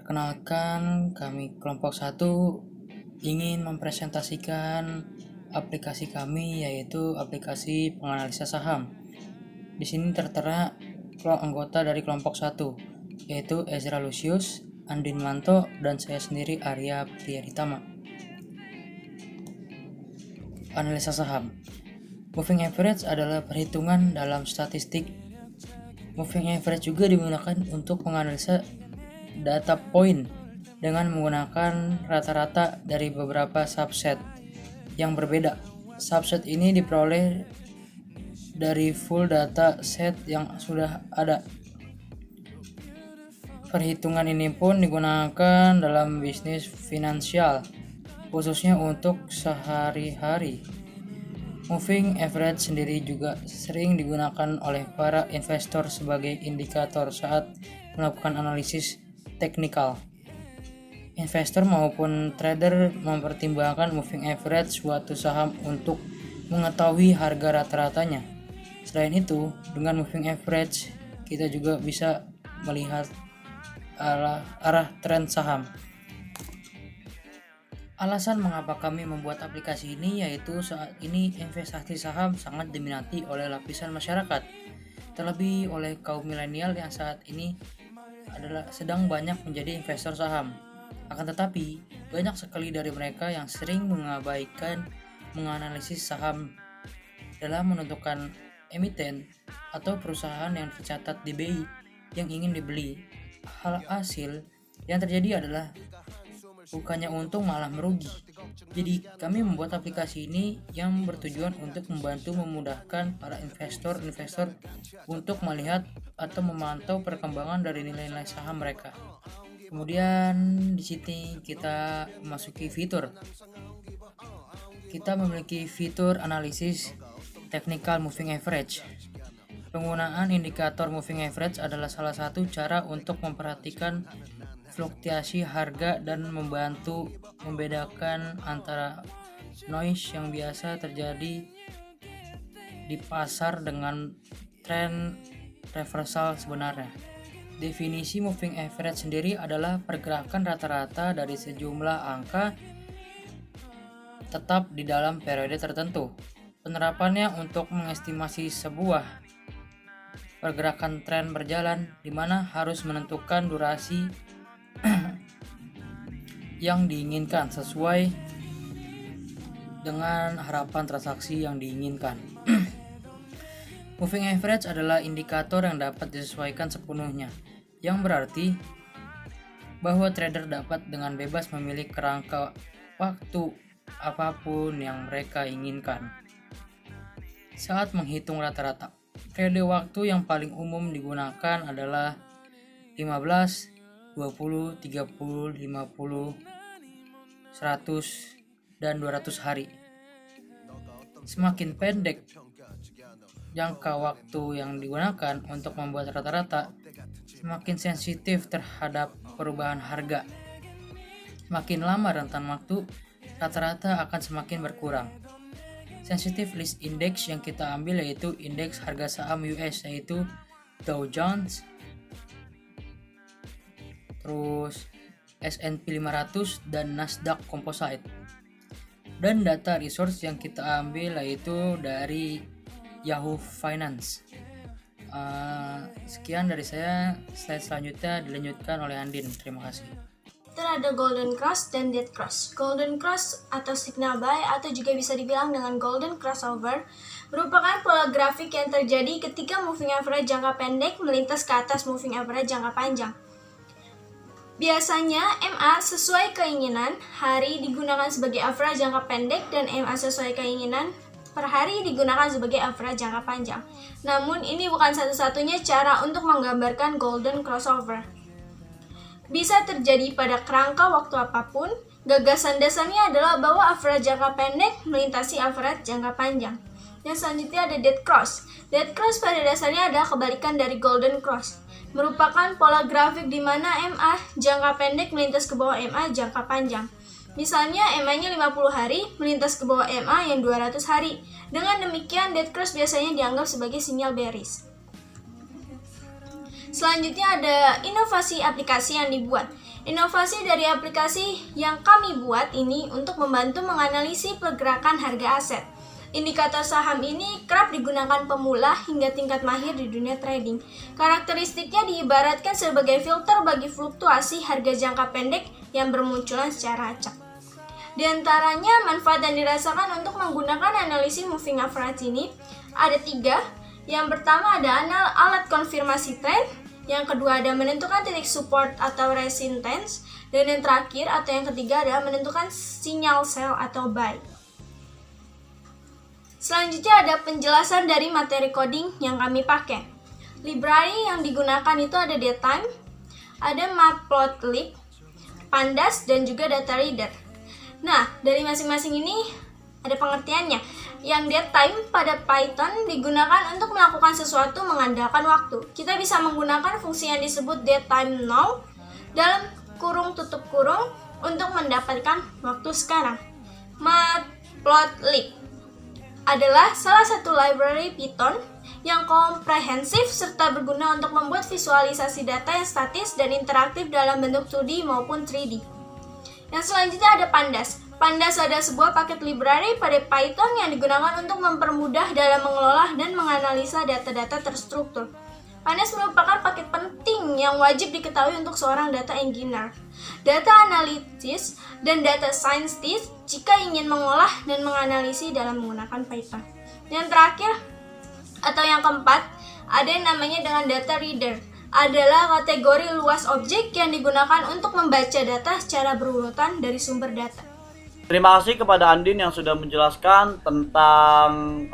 Perkenalkan, kami kelompok 1 ingin mempresentasikan aplikasi kami, yaitu aplikasi penganalisa saham. Di sini tertera anggota dari kelompok 1, yaitu Ezra Lucius, Andin Manto, dan saya sendiri Arya Priyaditama. Analisa saham. Moving average adalah perhitungan dalam statistik. Moving average juga digunakan untuk menganalisa data point dengan menggunakan rata-rata dari beberapa subset yang berbeda. Subset ini diperoleh dari full data set yang sudah ada. Perhitungan ini pun digunakan dalam bisnis finansial, khususnya untuk sehari-hari. Moving average sendiri juga sering digunakan oleh para investor sebagai indikator saat melakukan analisis teknikal. Investor maupun trader mempertimbangkan moving average suatu saham untuk mengetahui harga rata-ratanya. Selain itu, dengan moving average, kita juga bisa melihat arah tren saham. Alasan mengapa kami membuat aplikasi ini yaitu saat ini investasi saham sangat diminati oleh lapisan masyarakat, terlebih oleh kaum milenial yang saat ini sedang banyak menjadi investor saham. Akan tetapi, banyak sekali dari mereka yang sering mengabaikan menganalisis saham dalam menentukan emiten atau perusahaan yang tercatat di BI yang ingin dibeli. Hasil yang terjadi adalah bukannya untung malah merugi. Jadi kami membuat aplikasi ini yang bertujuan untuk memudahkan para investor untuk melihat atau memantau perkembangan dari nilai-nilai saham mereka. Kemudian di sini kita memasuki fitur. Kita memiliki fitur analisis technical moving average. Penggunaan indikator moving average adalah salah satu cara untuk memperhatikan fluktuasi harga dan membantu membedakan antara noise yang biasa terjadi di pasar dengan tren reversal sebenarnya. Definisi moving average sendiri adalah pergerakan rata-rata dari sejumlah angka tetap di dalam periode tertentu. Penerapannya untuk mengestimasi sebuah pergerakan tren berjalan, di mana harus menentukan durasi yang diinginkan sesuai dengan harapan transaksi yang diinginkan. Moving average adalah indikator yang dapat disesuaikan sepenuhnya, yang berarti bahwa trader dapat dengan bebas memilih kerangka waktu apapun yang mereka inginkan. Saat menghitung rata-rata, periode waktu yang paling umum digunakan adalah 15, 20, 30, 50, 100, dan 200 hari. Semakin pendek jangka waktu yang digunakan untuk membuat rata-rata, semakin sensitif terhadap perubahan harga. Makin lama rentan waktu, rata-rata akan semakin berkurang. Sensitive list index yang kita ambil yaitu indeks harga saham US, yaitu Dow Jones, terus S&P 500 dan Nasdaq Composite. Dan data resource yang kita ambil yaitu dari Yahoo Finance. Sekian dari saya. Slide selanjutnya dilanjutkan oleh Andin. Terima kasih. Ada Golden Cross dan Dead Cross. Golden Cross atau signal buy atau juga bisa dibilang dengan Golden Crossover merupakan pola grafik yang terjadi ketika moving average jangka pendek melintas ke atas moving average jangka panjang. Biasanya MA sesuai keinginan hari digunakan sebagai average jangka pendek dan MA sesuai keinginan per hari digunakan sebagai average jangka panjang. Namun ini bukan satu-satunya cara untuk menggambarkan Golden Crossover. Bisa terjadi pada kerangka waktu apapun. Gagasan dasarnya adalah bahwa average jangka pendek melintasi average jangka panjang. Yang selanjutnya ada Dead Cross. Dead Cross pada dasarnya adalah kebalikan dari Golden Cross. Merupakan pola grafik di mana MA jangka pendek melintas ke bawah MA jangka panjang. Misalnya MA-nya 50 hari melintas ke bawah MA yang 200 hari. Dengan demikian, Dead Cross biasanya dianggap sebagai sinyal bearish. Selanjutnya ada inovasi aplikasi yang dibuat. Inovasi dari aplikasi yang kami buat ini untuk membantu menganalisis pergerakan harga aset. Indikator saham ini kerap digunakan pemula hingga tingkat mahir di dunia trading. Karakteristiknya diibaratkan sebagai filter bagi fluktuasi harga jangka pendek yang bermunculan secara acak. Di antaranya, manfaat yang dirasakan untuk menggunakan analisis moving average ini ada 3. Yang pertama ada alat konfirmasi tren, yang kedua ada menentukan titik support atau resistance, dan yang terakhir atau yang ketiga adalah menentukan sinyal sell atau buy. Selanjutnya ada penjelasan dari materi coding yang kami pakai. Library yang digunakan itu ada datetime, ada matplotlib, pandas, dan juga data reader. Nah, dari masing-masing ini ada pengertiannya. Yang datetime pada Python digunakan untuk melakukan sesuatu mengandalkan waktu. Kita bisa menggunakan fungsi yang disebut datetime now dalam kurung tutup kurung untuk mendapatkan waktu sekarang. Matplotlib adalah salah satu library Python yang komprehensif serta berguna untuk membuat visualisasi data yang statis dan interaktif dalam bentuk 2D maupun 3D. Yang selanjutnya ada pandas. Pandas adalah sebuah paket library pada Python yang digunakan untuk mempermudah dalam mengelola dan menganalisa data-data terstruktur. Pandas merupakan paket penting yang wajib diketahui untuk seorang data engineer, data analyst, dan data scientist jika ingin mengolah dan menganalisis dalam menggunakan Python. Yang terakhir atau yang keempat, ada yang namanya dengan data reader. Adalah kategori luas objek yang digunakan untuk membaca data secara berurutan dari sumber data. Terima kasih kepada Andin yang sudah menjelaskan tentang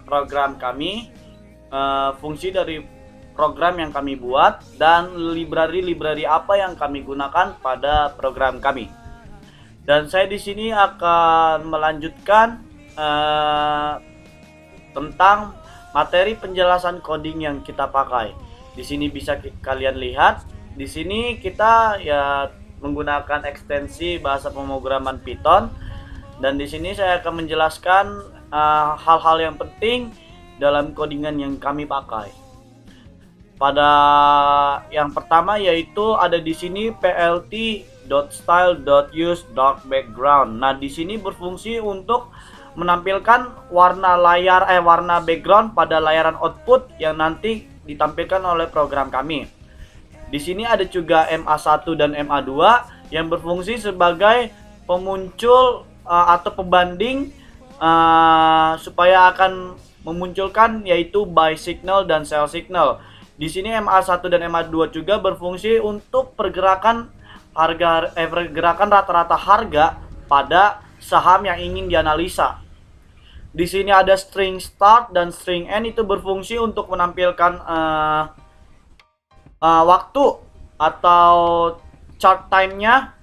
program kami, fungsi dari program yang kami buat, dan library apa yang kami gunakan pada program kami. Dan saya di sini akan melanjutkan tentang materi penjelasan coding yang kita pakai. Di sini bisa kalian lihat, di sini kita ya menggunakan ekstensi bahasa pemrograman Python, dan di sini saya akan menjelaskan hal-hal yang penting dalam codingan yang kami pakai. Pada yang pertama yaitu ada di sini plt.style.use.dark_background. Nah, di sini berfungsi untuk menampilkan warna background pada layaran output yang nanti ditampilkan oleh program kami. Di sini ada juga MA1 dan MA2 yang berfungsi sebagai pemuncul atau pembanding supaya akan memunculkan yaitu buy signal dan sell signal. Di sini MA1 dan MA2 juga berfungsi untuk pergerakan pergerakan rata-rata harga pada saham yang ingin dianalisa. Di sini ada string start dan string end, itu berfungsi untuk menampilkan waktu atau chart time-nya.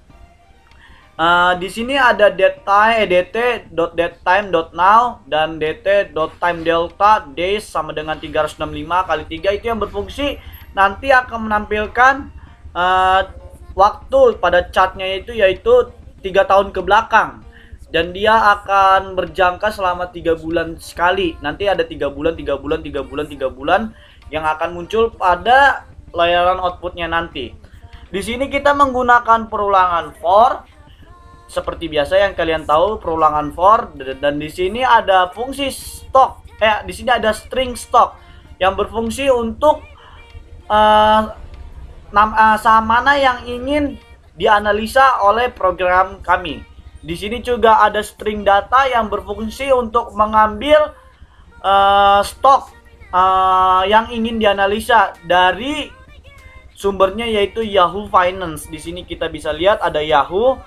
Di sini ada dt.datetime.now dan dt.timedelta days sama dengan 365 kali 3, itu yang berfungsi nanti akan menampilkan waktu pada chartnya yaitu 3 tahun ke belakang, dan dia akan berjangka selama 3 bulan sekali. Nanti ada 3 bulan yang akan muncul pada layaran outputnya nanti. Di sini kita menggunakan perulangan for seperti biasa yang kalian tahu, perulangan for, dan di sini ada fungsi stock. Di sini ada string stock yang berfungsi untuk saham mana yang ingin dianalisa oleh program kami. Di sini juga ada string data yang berfungsi untuk mengambil stok yang ingin dianalisa dari sumbernya yaitu Yahoo Finance. Di sini kita bisa lihat ada Yahoo.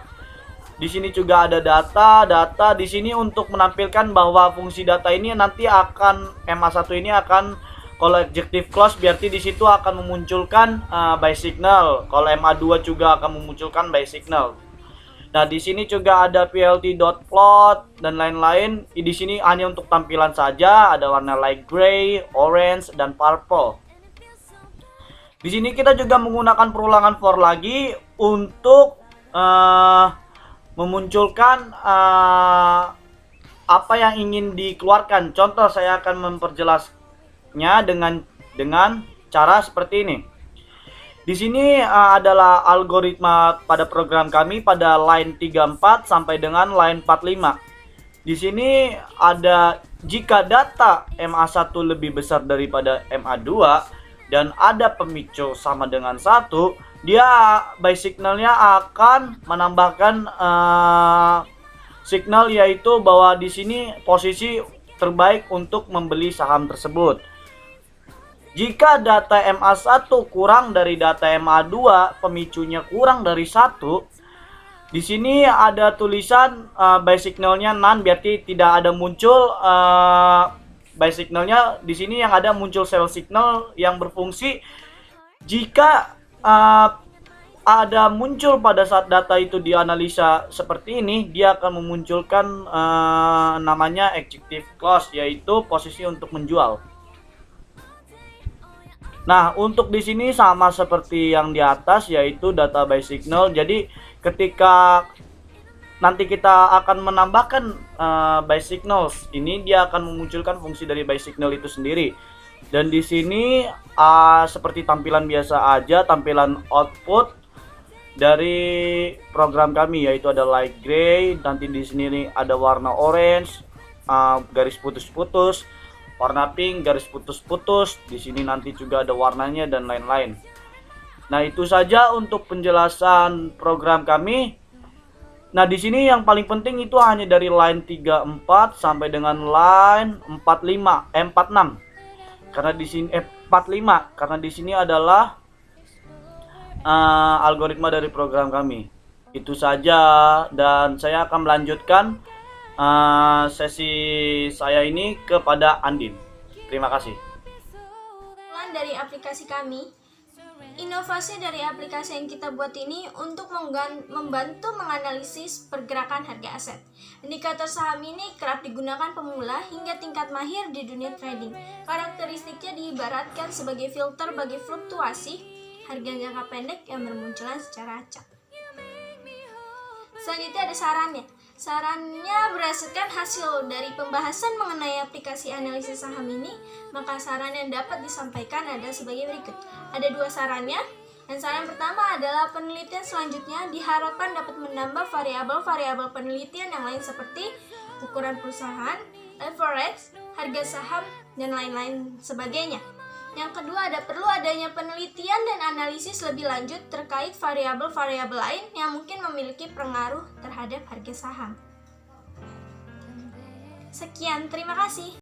Di sini juga ada data. Di sini untuk menampilkan bahwa fungsi data ini nanti akan MA1 ini akan, kalau adjective clause berarti di situ akan memunculkan buy signal. Kalau MA2 juga akan memunculkan buy signal. Nah, di sini juga ada plt.plot dan lain-lain. Di sini hanya untuk tampilan saja, ada warna light gray, orange, dan purple. Di sini kita juga menggunakan perulangan for lagi untuk memunculkan apa yang ingin dikeluarkan. Contoh, saya akan memperjelasnya dengan cara seperti ini. Di sini adalah algoritma pada program kami pada line 34 sampai dengan line 45. Di sini ada jika data MA1 lebih besar daripada MA2 dan ada pemicu sama dengan 1, dia by signalnya akan menambahkan signal, yaitu bahwa di sini posisi terbaik untuk membeli saham tersebut. Jika data MA1 kurang dari data MA2, pemicunya kurang dari 1, di sini ada tulisan by signalnya none, berarti tidak ada muncul by signalnya. Di sini yang ada muncul sell signal yang berfungsi. Jika ada muncul pada saat data itu dianalisa seperti ini, dia akan memunculkan namanya executive close, yaitu posisi untuk menjual. Nah, untuk di sini sama seperti yang di atas, yaitu data by signal. Jadi ketika nanti kita akan menambahkan by signals, ini dia akan memunculkan fungsi dari by signal itu sendiri. Dan di sini seperti tampilan biasa aja, tampilan output dari program kami, yaitu ada light gray, nanti di sini ada warna orange, garis putus-putus, warna pink, garis putus-putus. Di sini nanti juga ada warnanya dan lain-lain. Nah, itu saja untuk penjelasan program kami. Nah, di sini yang paling penting itu hanya dari line 34 sampai dengan line 46. Karena di sini 45, karena di sini adalah algoritma dari program kami. Itu saja, dan saya akan melanjutkan sesi saya ini kepada Andin. Terima kasih. Dari aplikasi kami, inovasi dari aplikasi yang kita buat ini untuk membantu menganalisis pergerakan harga aset. Indikator saham ini kerap digunakan pemula hingga tingkat mahir di dunia trading. Karakteristiknya diibaratkan sebagai filter bagi fluktuasi harga jangka pendek yang bermunculan secara acak. Selanjutnya ada sarannya. Sarannya berdasarkan hasil dari pembahasan mengenai aplikasi analisis saham ini, maka saran yang dapat disampaikan ada sebagai berikut. Ada 2 sarannya. Dan saran pertama adalah penelitian selanjutnya diharapkan dapat menambah variabel-variabel penelitian yang lain seperti ukuran perusahaan, leverage, harga saham, dan lain-lain sebagainya. Yang kedua, perlu adanya penelitian dan analisis lebih lanjut terkait variabel-variabel lain yang mungkin memiliki pengaruh terhadap harga saham. Sekian, terima kasih.